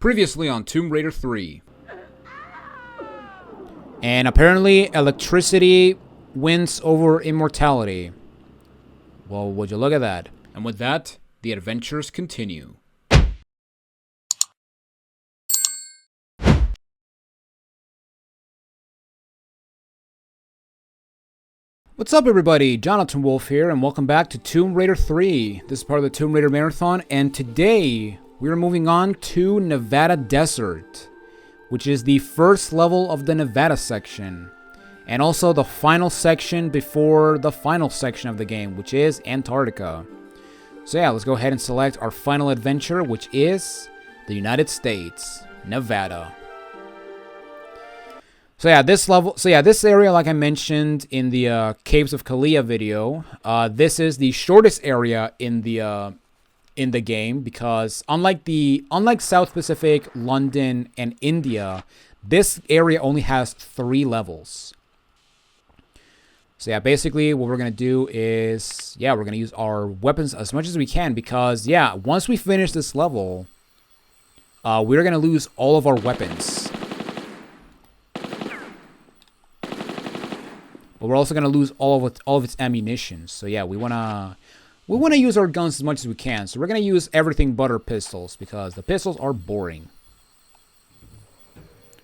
Previously on Tomb Raider 3. And apparently electricity wins over immortality. Well, would you look at that? And with that, the adventures continue. What's up everybody, Jonathan Wolf here, and welcome back to Tomb Raider 3. This is part of the Tomb Raider Marathon, and today we're moving on to Nevada Desert, which is the first level of the Nevada section, and also the final section before the final section of the game, which is Antarctica. So yeah, let's go ahead and select our final adventure, which is the United States, Nevada. So yeah, this area, like I mentioned in the Caves of Kalia video, this is the shortest area in the game, because unlike South Pacific, London, and India, this area only has 3 levels. So yeah, basically what we're gonna do is, yeah, we're gonna use our weapons as much as we can, because yeah, once we finish this level, we're gonna lose all of our weapons. But we're also gonna lose all of its ammunition. So yeah, we wanna use our guns as much as we can. So we're gonna use everything but our pistols, because the pistols are boring.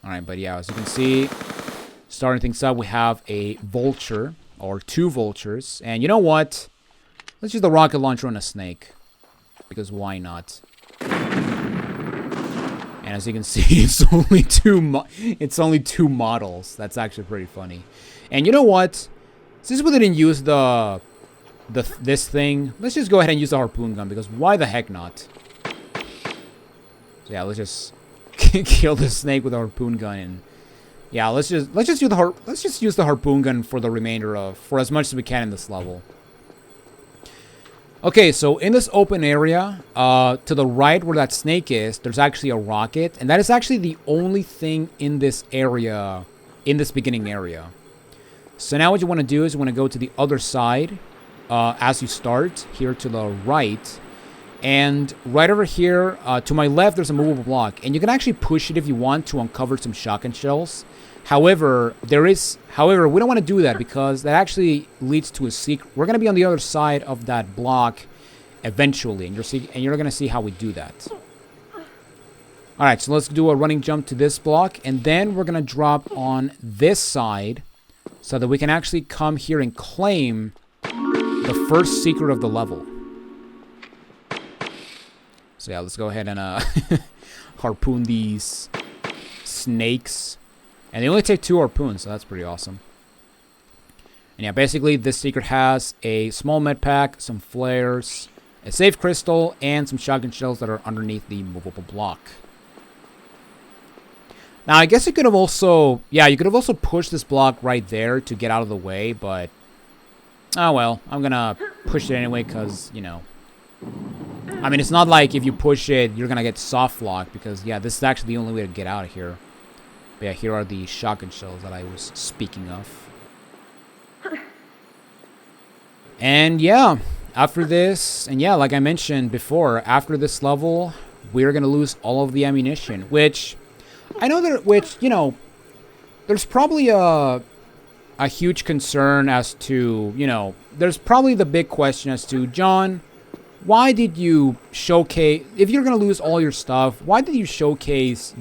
All right, but yeah, as you can see, starting things up, we have a vulture or 2 vultures, and you know what? Let's use the rocket launcher on a snake, because why not? And as you can see, it's only two models. That's actually pretty funny. And you know what? Since we didn't use this thing, let's just go ahead and use the harpoon gun, because why the heck not? So yeah, let's just kill the snake with a harpoon gun, and yeah, let's just use the harpoon gun for the remainder for as much as we can in this level. Okay, so in this open area, to the right where that snake is, there's actually a rocket, and that is actually the only thing in this area, in this beginning area. So now what you want to do is you want to go to the other side as you start, here to the right. And right over here, to my left, there's a movable block. And you can actually push it if you want to uncover some shotgun shells. However, we don't want to do that, because that actually leads to a secret. We're going to be on the other side of that block eventually, and you're going to see how we do that. Alright, so let's do a running jump to this block, and then we're going to drop on this side, so that we can actually come here and claim the first secret of the level. So yeah, let's go ahead and harpoon these snakes. And they only take 2 harpoons, so that's pretty awesome. And yeah, basically this secret has a small med pack, some flares, a safe crystal, and some shotgun shells that are underneath the movable block. Now, I guess you could have also, pushed this block right there to get out of the way, but, oh well, I'm gonna push it anyway, because, you know, I mean, it's not like if you push it, you're gonna get soft lock, because, yeah, this is actually the only way to get out of here. But yeah, here are the shotgun shells that I was speaking of. And yeah, after this, and yeah, like I mentioned before, after this level, we're gonna lose all of the ammunition, which I know that, you know, there's probably a huge concern as to, you know, there's probably the big question as to, John, why did you showcase, if you're going to lose all your stuff, why did you showcase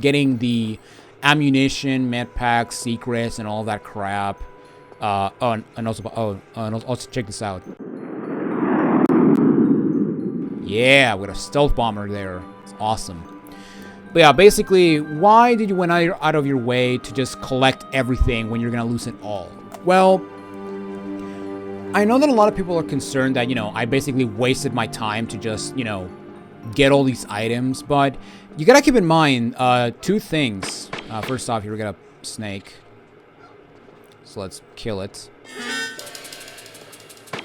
getting the ammunition, med packs, secrets, and all that crap? And also check this out. Yeah, with a stealth bomber there. It's awesome. But yeah, basically, why did you went out of your way to just collect everything when you're going to lose it all? Well, I know that a lot of people are concerned that, you know, I basically wasted my time to just, you know, get all these items. But you got to keep in mind 2 things. First off, here we got a snake. So let's kill it.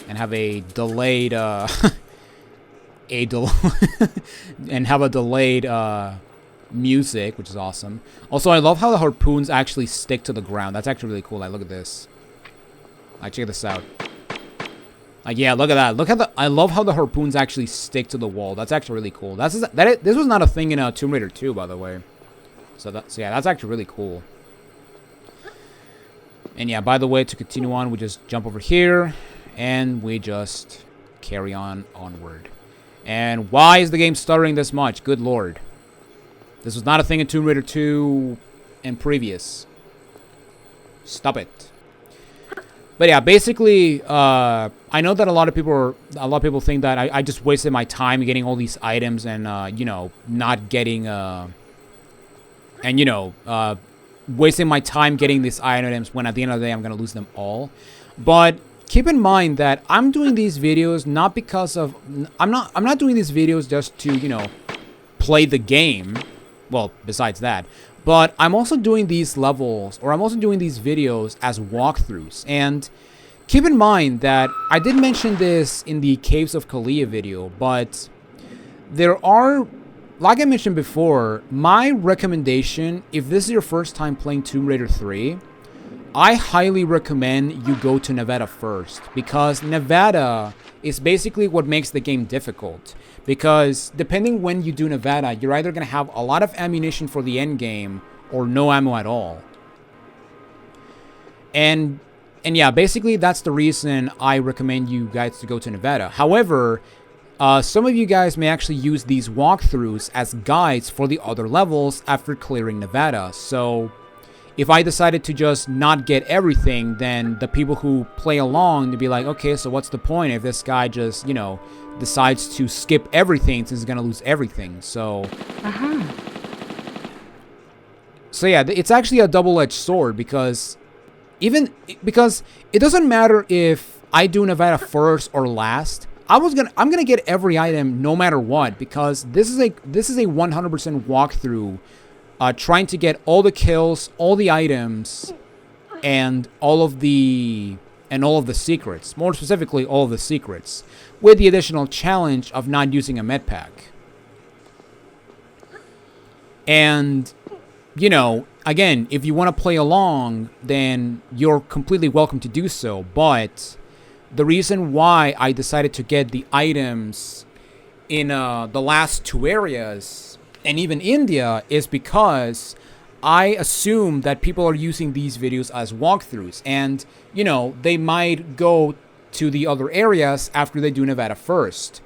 And have a delayed, music, which is awesome. Also, I love how the harpoons actually stick to the ground. That's actually really cool. Like, look at this. Check this out. Like, yeah, look at that. Look at the. I love how the harpoons actually stick to the wall. That's actually really cool. This was not a thing in Tomb Raider 2, by the way. So yeah, that's actually really cool. And yeah, by the way, to continue on, we just jump over here, and we just carry on onward. And why is the game stuttering this much? Good lord. This was not a thing in Tomb Raider 2 and previous. Stop it. But yeah, basically, I know that a lot of people think that I just wasted my time getting all these items and you know, not getting wasting my time getting these items when at the end of the day I'm gonna lose them all. But keep in mind that I'm doing these videos not because of I'm not doing these videos just to, you know, play the game. Well, besides that. But I'm also doing these levels, or I'm also doing these videos as walkthroughs. And keep in mind that I did mention this in the Caves of Kalia video, but there are, like I mentioned before, my recommendation, if this is your first time playing Tomb Raider 3, I highly recommend you go to Nevada first, because Nevada is basically what makes the game difficult. Because depending when you do Nevada, you're either going to have a lot of ammunition for the end game or no ammo at all. And yeah, basically that's the reason I recommend you guys to go to Nevada. However, some of you guys may actually use these walkthroughs as guides for the other levels after clearing Nevada. So if I decided to just not get everything, then the people who play along to be like, okay, so what's the point if this guy just, you know, decides to skip everything since he's gonna lose everything. So so yeah, it's actually a double-edged sword, because it doesn't matter if I do Nevada first or last. I'm gonna get every item no matter what, because this is a 100% walkthrough, trying to get all the kills, all the items, and all of the secrets. More specifically, all of the secrets, with the additional challenge of not using a med pack. And, you know, again, if you want to play along, then you're completely welcome to do so. But the reason why I decided to get the items in the last two areas, and even India, is because I assume that people are using these videos as walkthroughs, and, you know, they might go to the other areas after they do Nevada first.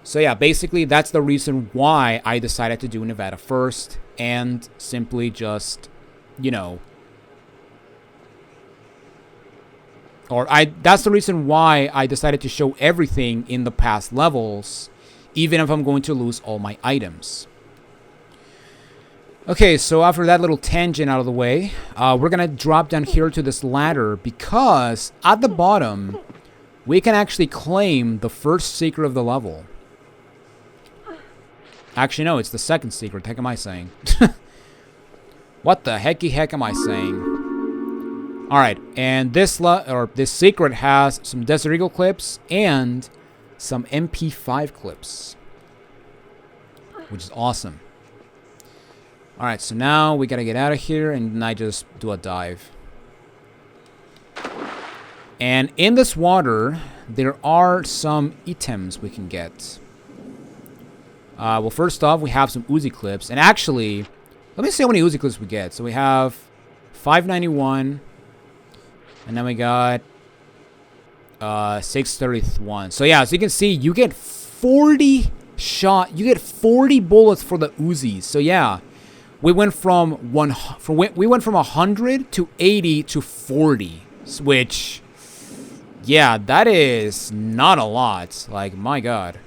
So yeah, basically that's the reason why I decided to do Nevada first, and simply just, you know, that's the reason why I decided to show everything in the past levels, even if I'm going to lose all my items. Okay, so after that little tangent out of the way, we're going to drop down here to this ladder, because at the bottom, we can actually claim the first secret of the level. Actually, no, it's the second secret. The heck am I saying? What the hecky heck am I saying? Alright, and this secret has some Desert Eagle clips and some MP5 clips, which is awesome. Alright, so now we gotta get out of here, and I just do a dive. And in this water, there are some items we can get. Well, first off, we have some Uzi clips. And actually, let me see how many Uzi clips we get. So we have 591. And then we got 631. So yeah, so you can see, you get 40 bullets for the Uzis. So yeah, we went from 100 to 80 to 40, which, yeah, that is not a lot. Like, my God.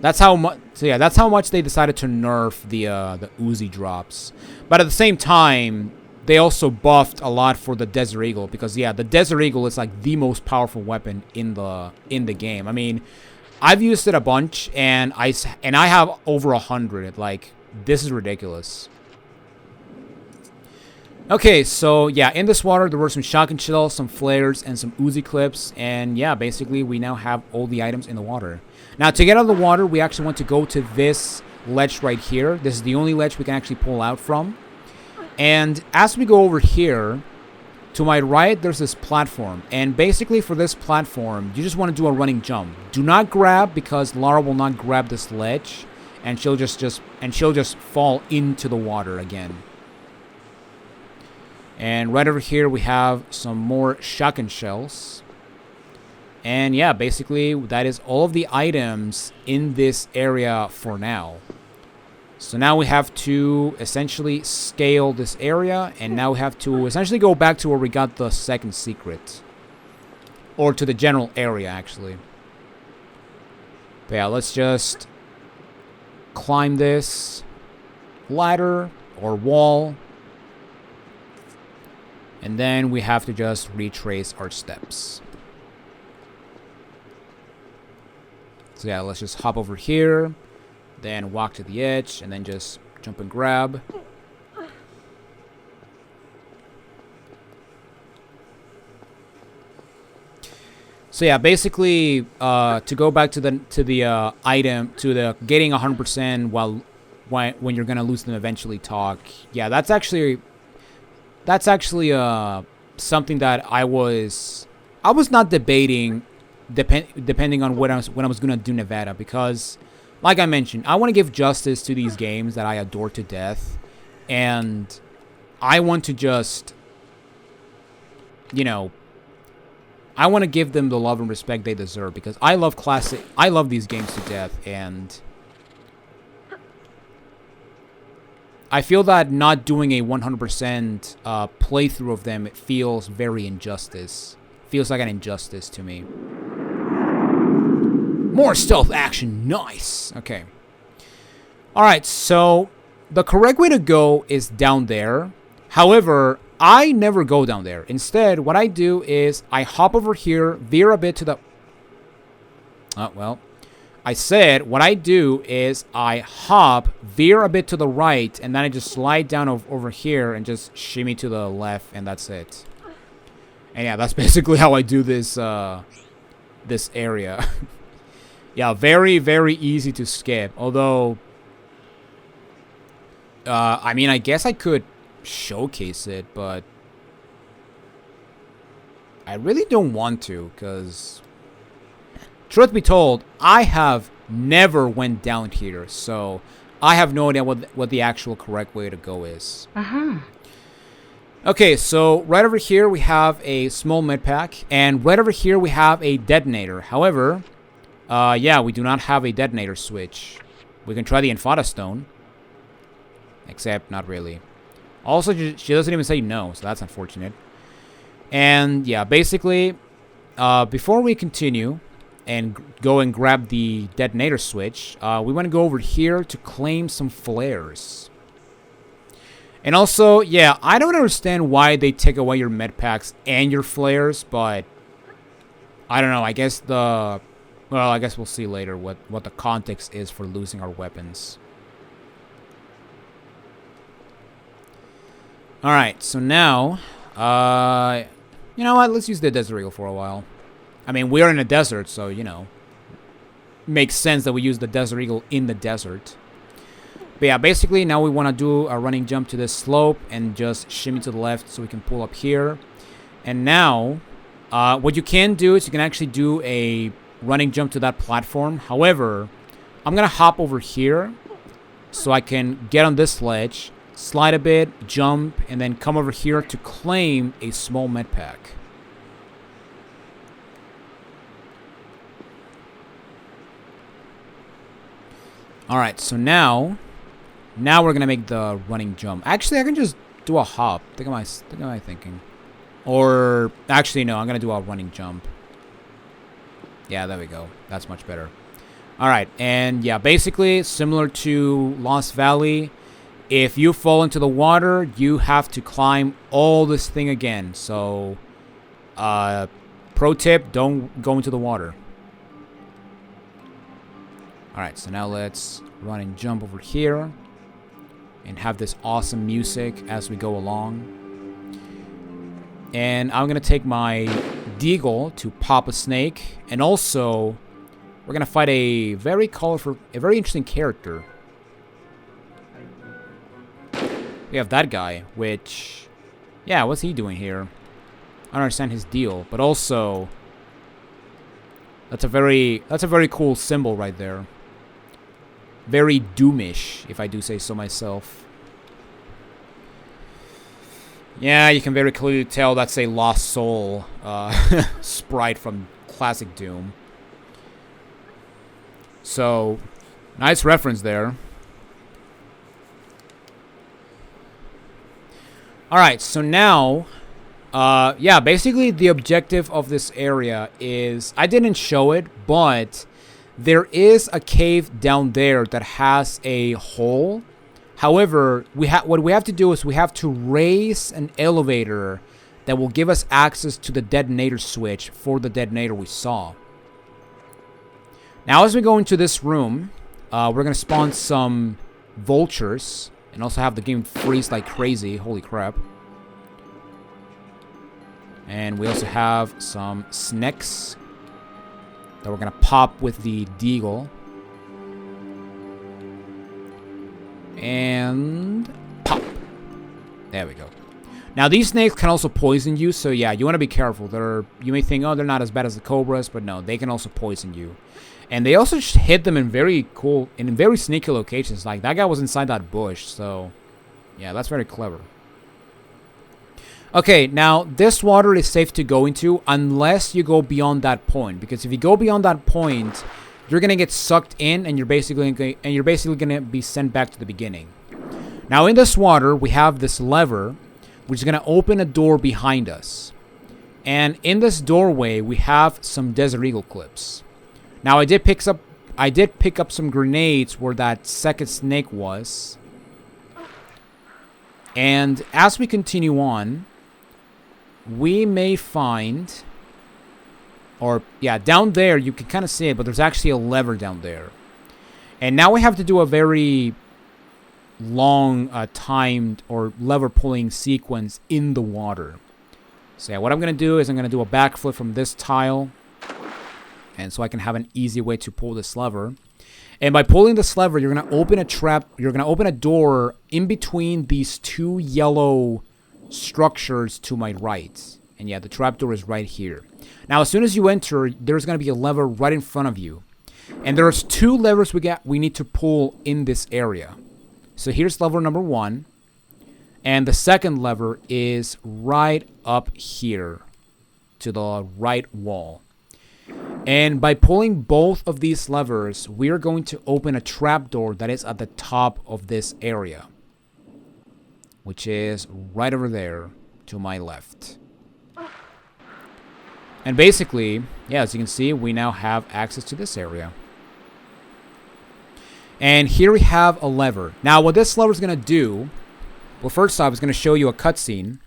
That's how much. So yeah, that's how much they decided to nerf the Uzi drops. But at the same time, they also buffed a lot for the Desert Eagle, because yeah, the Desert Eagle is like the most powerful weapon in the game. I mean, I've used it a bunch, and I have over 100. Like, this is ridiculous. Okay, so yeah, in this water there were some shotgun shells, some flares, and some Uzi clips, and yeah, basically we now have all the items in the water. Now, to get out of the water, we actually want to go to this ledge right here. This is the only ledge we can actually pull out from. And as we go over here, To my right, there's this platform. And basically for this platform, you just want to do a running jump. Do not grab, because Lara will not grab this ledge. And she'll just fall into the water again. And right over here, we have some more shotgun shells. And yeah, basically, that is all of the items in this area for now. So now we have to essentially scale this area, and now we have to essentially go back to where we got the second secret. Or to the general area, actually. But yeah, let's just climb this ladder or wall. And then we have to just retrace our steps. So yeah, let's just hop over here. Then walk to the edge, and then just jump and grab. So yeah, basically, to go back to the item, to the getting 100% when you're gonna lose them eventually talk. Yeah, that's actually something that I was not debating, depending on when I was gonna do Nevada, because, like I mentioned, I want to give justice to these games that I adore to death, and I want to just, you know, I want to give them the love and respect they deserve, because I love these games to death, and I feel that not doing a 100% playthrough of them, it feels very injustice. Feels like an injustice to me. More stealth action. Nice. Okay. Alright, so the correct way to go is down there. However, I never go down there. Instead, what I do is I hop over here, veer a bit to the... well, I said what I do is I hop, veer a bit to the right, and then I just slide down over here and just shimmy to the left, and that's it. And yeah, that's basically how I do this, this area. Yeah, very, very easy to skip. Although, I mean, I guess I could showcase it, but I really don't want to, because, truth be told, I have never went down here, so I have no idea what the actual correct way to go is. Okay, so right over here we have a small med pack, and right over here we have a detonator. However, yeah, we do not have a detonator switch. We can try the Infada stone. Except, not really. Also, she doesn't even say no, so that's unfortunate. And, yeah, basically, before we continue and go and grab the detonator switch, we want to go over here to claim some flares. And also, yeah, I don't understand why they take away your med packs and your flares, but I don't know, I guess well, I guess we'll see later what the context is for losing our weapons. Alright, so now, you know what, let's use the Desert Eagle for a while. I mean, we are in a desert, so, you know, makes sense that we use the Desert Eagle in the desert. But yeah, basically, now we want to do a running jump to this slope and just shimmy to the left so we can pull up here. And now, what you can do is you can actually do a running jump to that platform. However, I'm going to hop over here so I can get on this ledge, slide a bit, jump, and then come over here to claim a small med pack. Alright, so now we're going to make the running jump. Actually, I can just do a hop. Think am I thinking? Or, actually, no, I'm going to do a running jump. Yeah, there we go. That's much better. Alright, and yeah, basically, similar to Lost Valley, if you fall into the water, you have to climb all this thing again. So, pro tip, don't go into the water. Alright, so now let's run and jump over here and have this awesome music as we go along. And I'm going to take my Deagle to pop a snake. And also, we're going to fight a very colorful, a very interesting character. We have that guy, which, yeah, what's he doing here? I don't understand his deal. But also, that's a very cool symbol right there. Very doomish, if I do say so myself. Yeah, you can very clearly tell that's a Lost Soul sprite from classic Doom. So, nice reference there. Alright, so now, yeah, basically the objective of this area is, I didn't show it, but there is a cave down there that has a hole. However, what we have to do is we have to raise an elevator that will give us access to the detonator switch for the detonator we saw. Now, as we go into this room, we're going to spawn some vultures and also have the game freeze like crazy. Holy crap. And we also have some snakes that we're going to pop with the deagle. And pop. There we go. Now, these snakes can also poison you, so yeah, you want to be careful. You may think, oh, they're not as bad as the cobras, but no, they can also poison you. And they also hit them in very sneaky locations. Like, that guy was inside that bush, so yeah, that's very clever. Okay, now, this water is safe to go into unless you go beyond that point. Because if you go beyond that point, you're going to get sucked in, and you're basically going to be sent back to the beginning. Now, in this water, we have this lever, which is going to open a door behind us. And in this doorway, we have some Desert Eagle clips. Now, I did pick up some grenades where that second snake was. And as we continue on, we may find... Or, yeah, down there, you can kind of see it, but there's actually a lever down there. And now we have to do a very long timed or lever pulling sequence in the water. So, yeah, what I'm going to do is I'm going to do a backflip from this tile. And so I can have an easy way to pull this lever. And by pulling this lever, you're going to open a trap. You're going to open a door in between these two yellow structures to my right. And, yeah, the trapdoor is right here. Now, as soon as you enter, there's going to be a lever right in front of you. And there's two levers we need to pull in this area. So here's lever number 1. And the second lever is right up here to the right wall. And by pulling both of these levers, we are going to open a trapdoor that is at the top of this area. Which is right over there to my left. And basically, yeah, as you can see, we now have access to this area. And here we have a lever. Now, what this lever is going to do, well, first off, it's going to show you a cutscene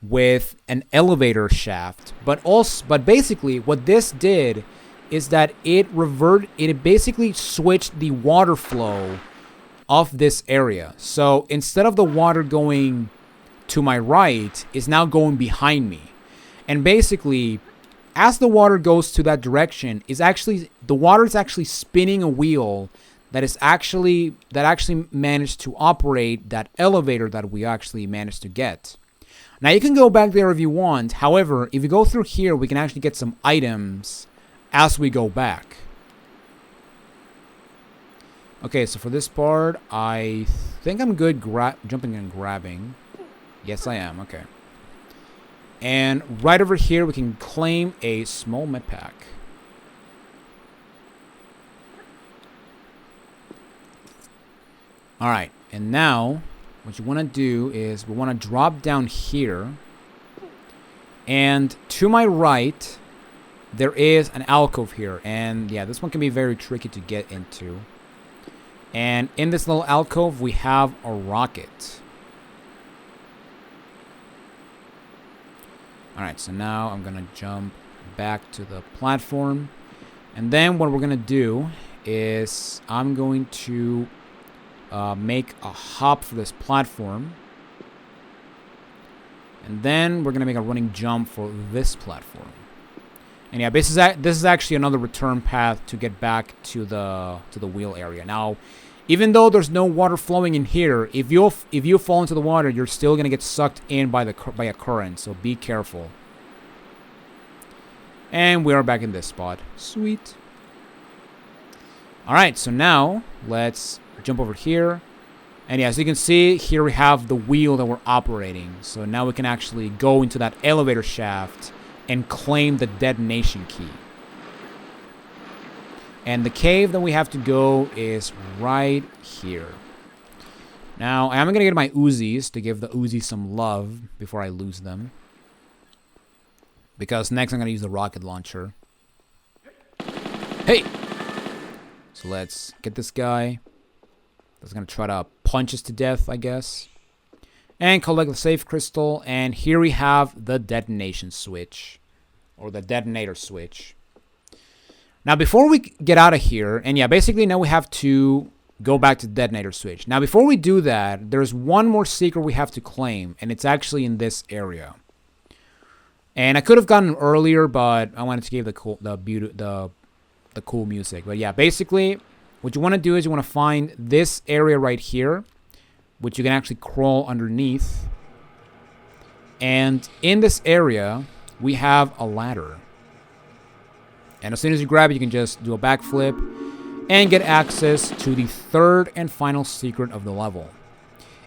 with an elevator shaft. But basically, what this did is that it basically switched the water flow of this area. So instead of the water going to my right, it's now going behind me. And basically, as the water goes to that direction, the water is actually spinning a wheel that actually managed to operate that elevator that we actually managed to get. Now, you can go back there if you want. However, if you go through here, we can actually get some items as we go back. Okay, so for this part, I think I'm good jumping and grabbing. Yes, I am. Okay. And right over here, we can claim a small med pack. Alright, and now, what you want to do is we want to drop down here. And to my right, there is an alcove here. And yeah, this one can be very tricky to get into. And in this little alcove, we have a rocket. Alright, so now I'm going to jump back to the platform. And then what we're going to do is I'm going to make a hop for this platform. And then we're going to make a running jump for this platform. And yeah, this is actually another return path to get back to the wheel area. Now, even though there's no water flowing in here, if you fall into the water, you're still gonna get sucked in by a current. So be careful. And we are back in this spot. Sweet. Alright, so now let's jump over here. And yeah, as you can see, here we have the wheel that we're operating. So now we can actually go into that elevator shaft and claim the detonation key. And the cave that we have to go is right here. Now, I'm going to get my Uzis to give the Uzis some love before I lose them. Because next I'm going to use the rocket launcher. Hey! So let's get this guy. That's going to try to punch us to death, I guess. And collect the safe crystal. And here we have the detonation switch. Or the detonator switch. Now, before we get out of here, and yeah, basically now we have to go back to the detonator switch. Now, before we do that, there's one more secret we have to claim, and it's actually in this area. And I could have gotten earlier, but I wanted to give the cool music. But yeah, basically, what you want to do is you want to find this area right here, which you can actually crawl underneath. And in this area, we have a ladder. And as soon as you grab it, you can just do a backflip and get access to the third and final secret of the level.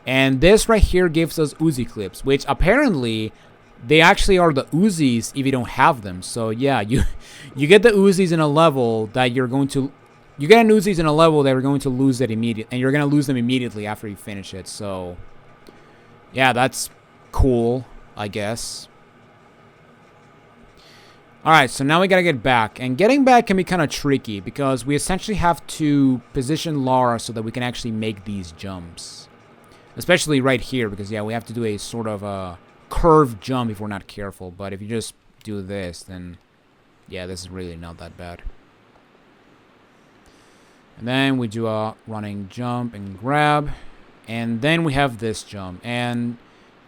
And this right here gives us Uzi clips, which apparently they actually are the Uzis if you don't have them. So yeah, you get the Uzis in a level that you're going to... You get an Uzis in a level that you're going to lose it immediately. And you're going to lose them immediately after you finish it. So yeah, that's cool, I guess. Alright, so now we gotta get back. And getting back can be kind of tricky because we essentially have to position Lara so that we can actually make these jumps. Especially right here because, yeah, we have to do a sort of a curved jump if we're not careful. But if you just do this, then, yeah, this is really not that bad. And then we do a running jump and grab. And then we have this jump. And,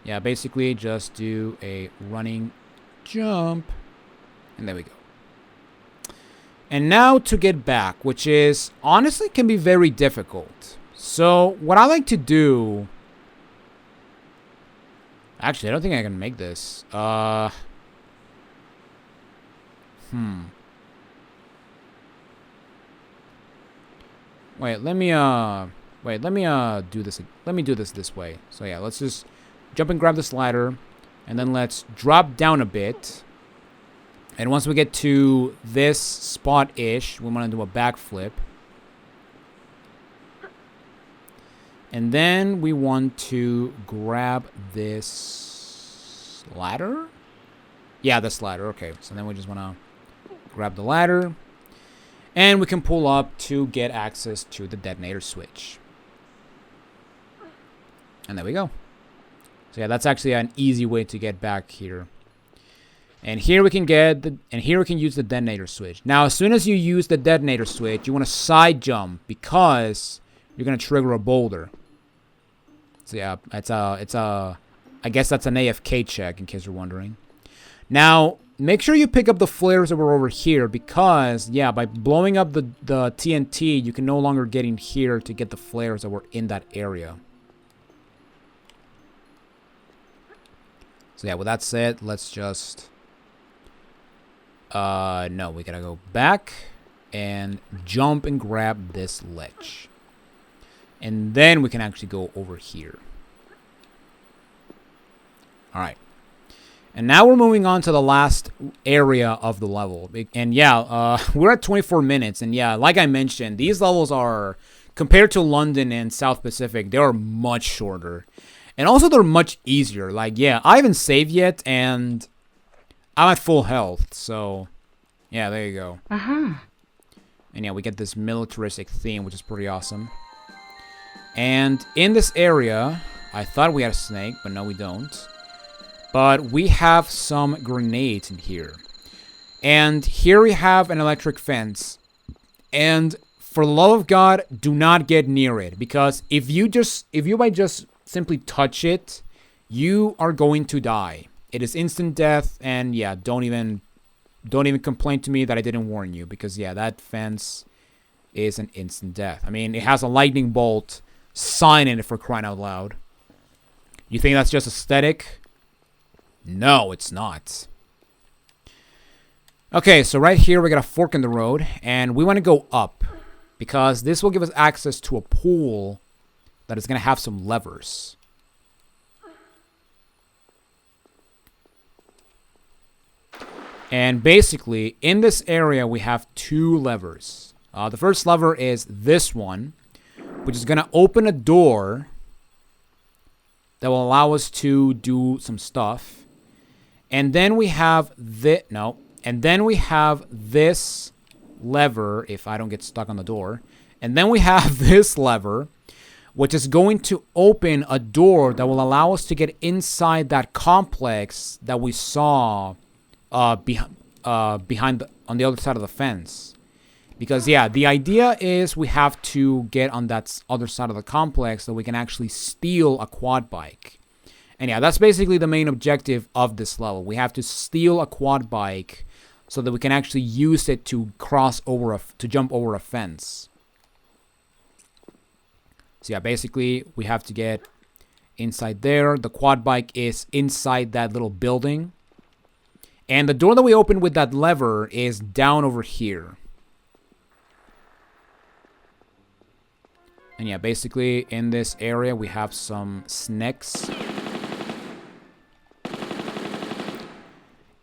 yeah, basically just do a running jump. And there we go. And now to get back, which is honestly can be very difficult. So what I like to do... Actually, I don't think I can make this. Wait, let me do this. Let me do this way. So yeah, let's just jump and grab this ladder. And then let's drop down a bit. And once we get to this spot-ish, we want to do a backflip. And then we want to grab this ladder? Yeah, this ladder. Okay, so then we just want to grab the ladder. And we can pull up to get access to the detonator switch. And there we go. So yeah, that's actually an easy way to get back here. And here we can use the detonator switch. Now, as soon as you use the detonator switch, you want to side jump because you're gonna trigger a boulder. So yeah, I guess that's an AFK check in case you're wondering. Now, make sure you pick up the flares that were over here because yeah, by blowing up the TNT, you can no longer get in here to get the flares that were in that area. So yeah, with that said, let's just. No, we gotta go back and jump and grab this ledge. And then we can actually go over here. Alright. And now we're moving on to the last area of the level. And yeah, we're at 24 minutes. And yeah, like I mentioned, these levels are, compared to London and South Pacific, they are much shorter. And also they're much easier. Like, yeah, I haven't saved yet and I'm at full health, so yeah, there you go. And yeah, we get this militaristic theme, which is pretty awesome. And in this area, I thought we had a snake, but no, we don't. But we have some grenades in here. And here we have an electric fence. And for the love of God, do not get near it. Because if you might just simply touch it, you are going to die. It is instant death, and yeah, don't even complain to me that I didn't warn you, because yeah, that fence is an instant death. I mean, it has a lightning bolt sign in it, for crying out loud. You think that's just aesthetic? No, it's not. Okay, so right here we got a fork in the road, and we want to go up because this will give us access to a pool that is going to have some levers. And basically, in this area, we have two levers. The first lever is this one, which is going to open a door that will allow us to do some stuff. And then we have this, no. And then we have this lever, if I don't get stuck on the door. And then we have this lever, which is going to open a door that will allow us to get inside that complex that we saw behind on the other side of the fence. Because, yeah, the idea is we have to get on that other side of the complex so we can actually steal a quad bike. And, yeah, that's basically the main objective of this level. We have to steal a quad bike so that we can actually use it to to jump over a fence. So, yeah, basically we have to get inside there. The quad bike is inside that little building. And the door that we opened with that lever is down over here. And yeah, basically in this area we have some snakes.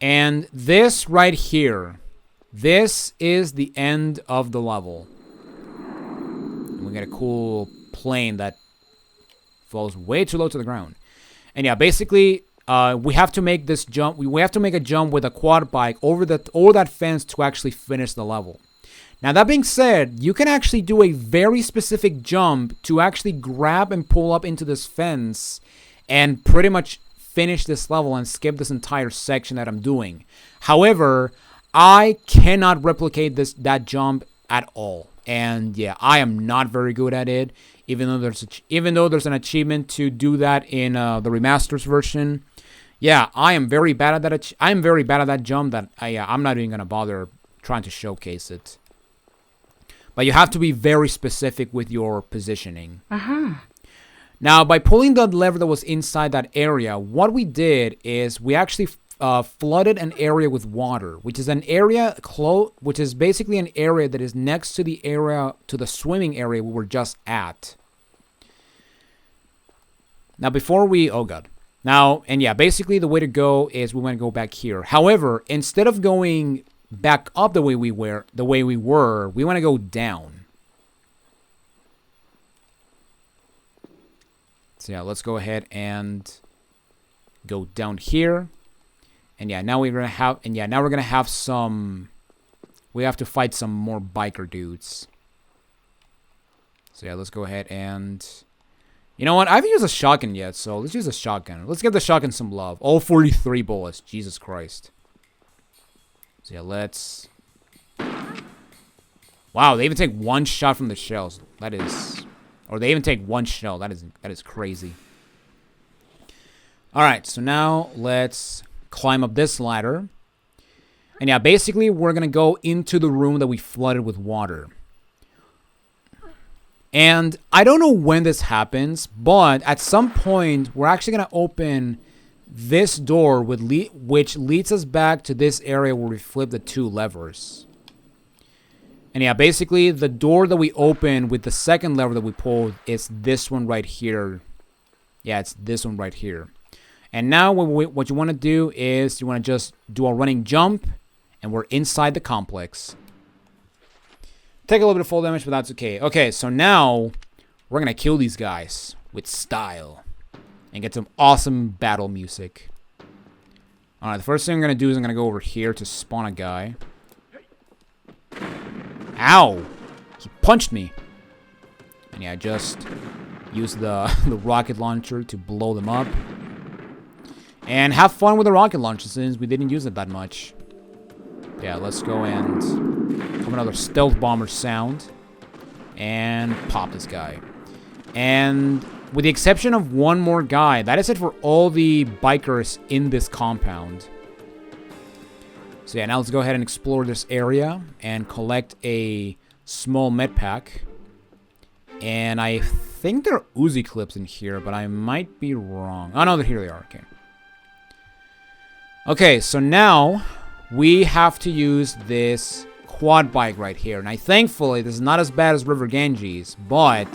And this right here, this is the end of the level. And we get a cool plane that falls way too low to the ground. And yeah, basically we have to make this jump. We have to make a jump with a quad bike over that fence to actually finish the level. Now, that being said, you can actually do a very specific jump to actually grab and pull up into this fence and pretty much finish this level and skip this entire section that I'm doing. However, I cannot replicate that jump at all. And yeah, I am not very good at it. Even though there's an achievement to do that in the remasters version. Yeah, I am very bad at that. I'm very bad at that jump that I'm not even gonna bother trying to showcase it. But you have to be very specific with your positioning. Now, by pulling the lever that was inside that area, what we did is we actually flooded an area with water, which is an area which is basically an area that is next to the swimming area we were just at. Now, basically the way to go is we want to go back here. However, instead of going back up the way we were, we want to go down. So yeah, let's go ahead and go down here. And yeah, now we're gonna have some. We have to fight some more biker dudes. So yeah, let's go ahead and. You know what? I haven't used a shotgun yet, so let's use a shotgun. Let's give the shotgun some love. All 43 bullets. Jesus Christ. So yeah, let's... Wow, they even take one shot from the shells. That is... Or they even take one shell. That is crazy. Alright, so now let's climb up this ladder. And yeah, basically we're going to go into the room that we flooded with water. And I don't know when this happens, but at some point we're actually going to open this door which leads us back to this area where we flip the two levers. And yeah, basically the door that we open with the second lever that we pulled is this one right here. Yeah, it's this one right here. And now what you want to do is you want to just do a running jump and we're inside the complex. Take a little bit of full damage, but that's okay. Okay, so now we're going to kill these guys with style and get some awesome battle music. Alright, the first thing I'm going to do is I'm going to go over here to spawn a guy. Ow! He punched me. And yeah, just use the rocket launcher to blow them up. And have fun with the rocket launcher since we didn't use it that much. Yeah, let's go and have another stealth bomber sound. And pop this guy. And with the exception of one more guy, that is it for all the bikers in this compound. So yeah, now let's go ahead and explore this area and collect a small med pack. And I think there are Uzi clips in here, but I might be wrong. Oh no, here they are. Okay. Okay, so now we have to use this quad bike right here. Now, thankfully, this is not as bad as River Ganges, but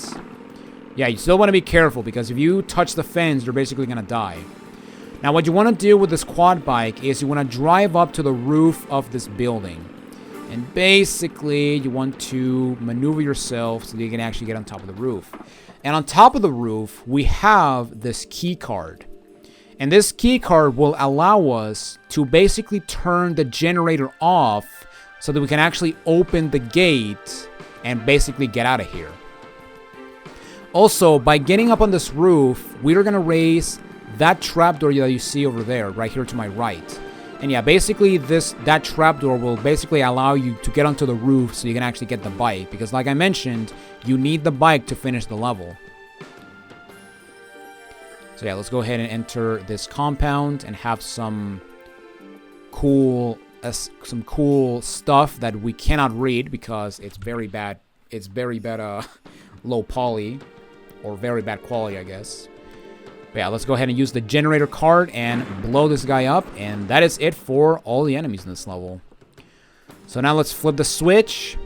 yeah, you still want to be careful because if you touch the fence, you're basically going to die. Now, what you want to do with this quad bike is you want to drive up to the roof of this building. And basically, you want to maneuver yourself so that you can actually get on top of the roof. And on top of the roof, we have this key card. And this key card will allow us to basically turn the generator off so that we can actually open the gate and basically get out of here. Also, by getting up on this roof, we're going to raise that trapdoor that you see over there, right here to my right. And yeah, basically that trapdoor will basically allow you to get onto the roof so you can actually get the bike. Because like I mentioned, you need the bike to finish the level. So yeah, let's go ahead and enter this compound and have some cool stuff that we cannot read because it's very bad. It's very bad low poly. Or very bad quality, I guess. But yeah, let's go ahead and use the generator card and blow this guy up. And that is it for all the enemies in this level. So now let's flip the switch.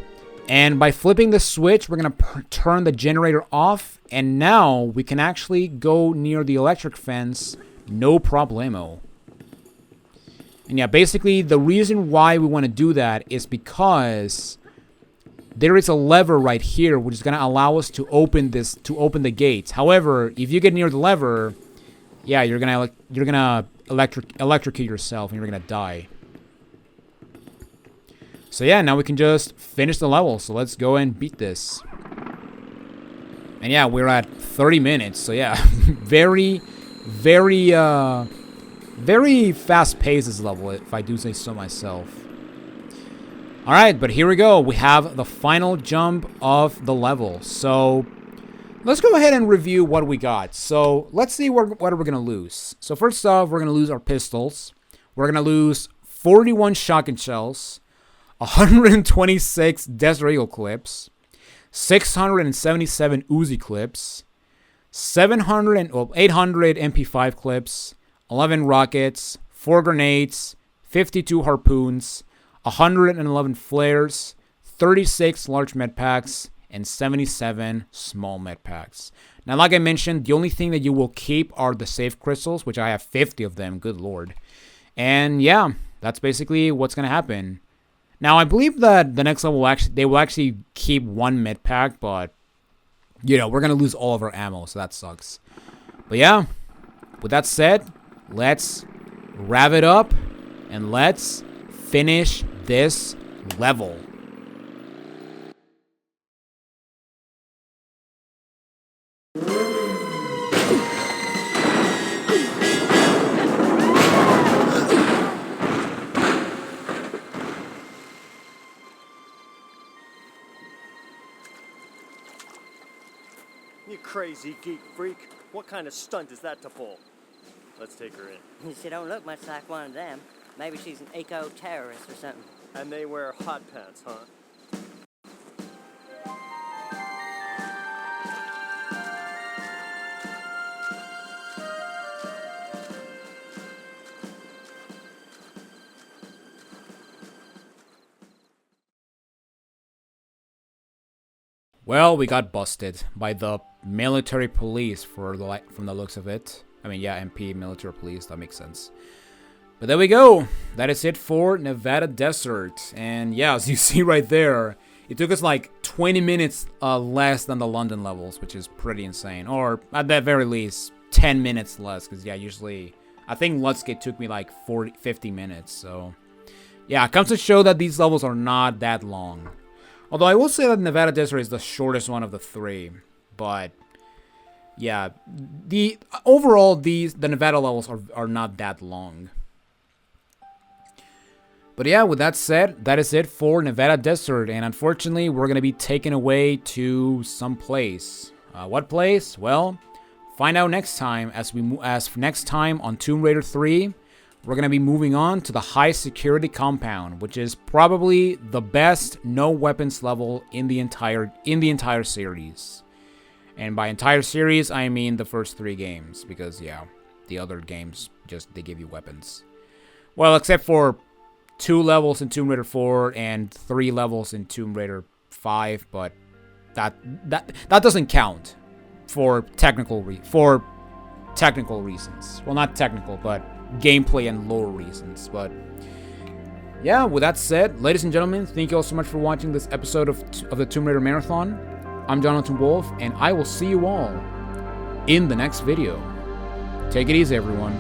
And by flipping the switch, we're going to turn the generator off. And now we can actually go near the electric fence. No problemo. And yeah, basically the reason why we want to do that is because there is a lever right here which is going to allow us to open the gates. However, if you get near the lever, yeah, you're going to electrocute yourself and you're going to die. So yeah, now we can just finish the level. So let's go and beat this. And yeah, we're at 30 minutes. So yeah, very fast paced this level, if I do say so myself. Alright, but here we go. We have the final jump of the level. So, let's go ahead and review what we got. So, let's see what we're going to lose. So, first off, we're going to lose our pistols. We're going to lose 41 shotgun shells, 126 Desert Eagle clips, 677 Uzi clips, 800 MP5 clips, 11 rockets, 4 grenades, 52 harpoons, 111 flares, 36 large med packs, and 77 small med packs. Now, like I mentioned, the only thing that you will keep are the safe crystals, which I have 50 of them, good lord. And yeah, that's basically what's going to happen. Now, I believe that the next level they will actually keep 1 med pack, but you know, we're going to lose all of our ammo, so that sucks. But yeah, with that said, let's rev it up and let's finish this level. You crazy geek freak. What kind of stunt is that to pull? Let's take her in. She don't look much like one of them. Maybe she's an eco-terrorist or something. And they wear hot pants, huh? Well, we got busted by the military police from the looks of it. I mean, yeah, MP, military police, that makes sense. But there we go. That is it for Nevada Desert. And yeah, as you see right there, it took us like 20 minutes less than the London levels, which is pretty insane. Or at the very least, 10 minutes less. Because yeah, usually, I think Lutzgate took me like 50 minutes. So yeah, it comes to show that these levels are not that long. Although I will say that Nevada Desert is the shortest one of the 3. But yeah, overall, the Nevada levels are not that long. But yeah, with that said, that is it for Nevada Desert. And unfortunately, we're going to be taken away to some place. What place? Well, find out next time. As next time on Tomb Raider 3, we're going to be moving on to the high security compound, which is probably the best no weapons level in the entire series. And by entire series, I mean the first 3 games, because yeah, the other games they give you weapons. Well, except for 2 levels in Tomb Raider 4 and 3 levels in Tomb Raider 5, but that doesn't count for technical reasons. Well, not technical, but gameplay and lore reasons. But yeah, with that said, ladies and gentlemen, thank you all so much for watching this episode of the Tomb Raider Marathon. I'm Jonathan Wolf, and I will see you all in the next video. Take it easy, everyone.